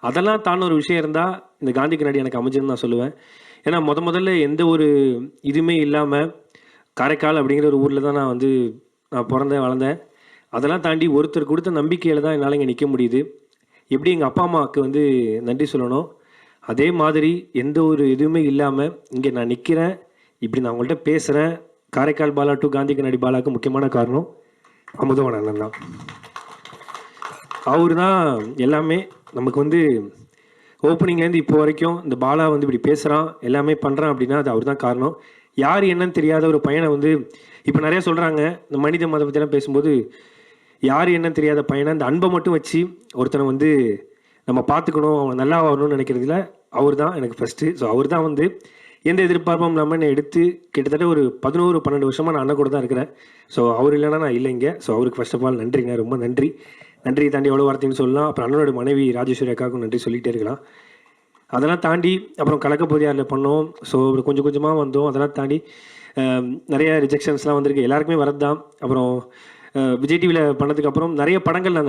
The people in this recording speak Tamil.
அதெல்லாம் தாண்ட ஒரு விஷயம் இருந்தால் இந்த காந்தி கண்ணாடி எனக்கு அமைஞ்சுன்னு நான் சொல்லுவேன். ஏன்னா முதல்ல எந்த ஒரு இதுவுமே இல்லாமல் காரைக்கால் அப்படிங்கிற ஒரு ஊரில் தான் நான் பிறந்தேன் வளர்ந்தேன். அதெல்லாம் தாண்டி ஒருத்தர் கொடுத்த நம்பிக்கையில் தான் என்னால் இங்கே நிற்க முடியுது. எப்படி எங்கள் அப்பா அம்மாவுக்கு நன்றி சொல்லணும், அதே மாதிரி எந்த ஒரு இதுவுமே இல்லாமல் இங்கே நான் நிற்கிறேன், இப்படி நான் உங்கள்கிட்ட பேசுகிறேன். காரைக்கால் பாலா டு காந்தி கண்ணாடி பாலாவுக்கு முக்கியமான காரணம் அமுதவாணன் அண்ணன் தான். அவர் தான் எல்லாமே. நமக்கு ஓப்பனிங்லேருந்து இப்போ வரைக்கும் இந்த பாலா இப்படி பேசுகிறான், எல்லாமே பண்ணுறான் அப்படின்னா அது அவர் தான் காரணம். யார் என்னன்னு தெரியாத ஒரு பையனை இப்போ நிறையா சொல்கிறாங்க, இந்த மனித மதம் பற்றிலாம் பேசும்போது யார் என்னன்னு தெரியாத பையனை இந்த அன்பை மட்டும் வச்சு ஒருத்தனை நம்ம பார்த்துக்கணும், அவன் நல்லா வரணும்னு நினைக்கிறதுல அவர் தான் எனக்கு ஃபஸ்ட்டு. ஸோ அவர் தான் எந்த எதிர்பார்ப்பும் இல்லாமல் என்னை எடுத்து கிட்டத்தட்ட ஒரு 11-12 வருஷமாக நான் அண்ணன் கூட தான் இருக்கிறேன். ஸோ அவர் இல்லைன்னா நான் இல்லைங்க. ஸோ அவருக்கு ஃபர்ஸ்ட் ஆஃப் ஆல் நன்றிங்க, ரொம்ப நன்றி. நன்றி தாண்டி எவ்வளோ வார்த்தைன்னு சொல்லலாம். அப்புறம் அண்ணனோட மனைவி ராஜேஸ்வரி அக்காவுக்கும் நன்றி சொல்லிகிட்டே இருக்கலாம். அதெல்லாம் தாண்டி அப்புறம் கலக்கப்போதியாரில் பண்ணோம். ஸோ அப்புறம் கொஞ்சம் கொஞ்சமாக வந்தோம். அதெல்லாம் தாண்டி நிறைய ரிஜெக்ஷன்ஸ்லாம் வந்திருக்கு, எல்லாருக்குமே வரது தான். அப்புறம் விஜய் டிவியில் பண்ணதுக்கப்புறம் நிறைய படங்கள் நான்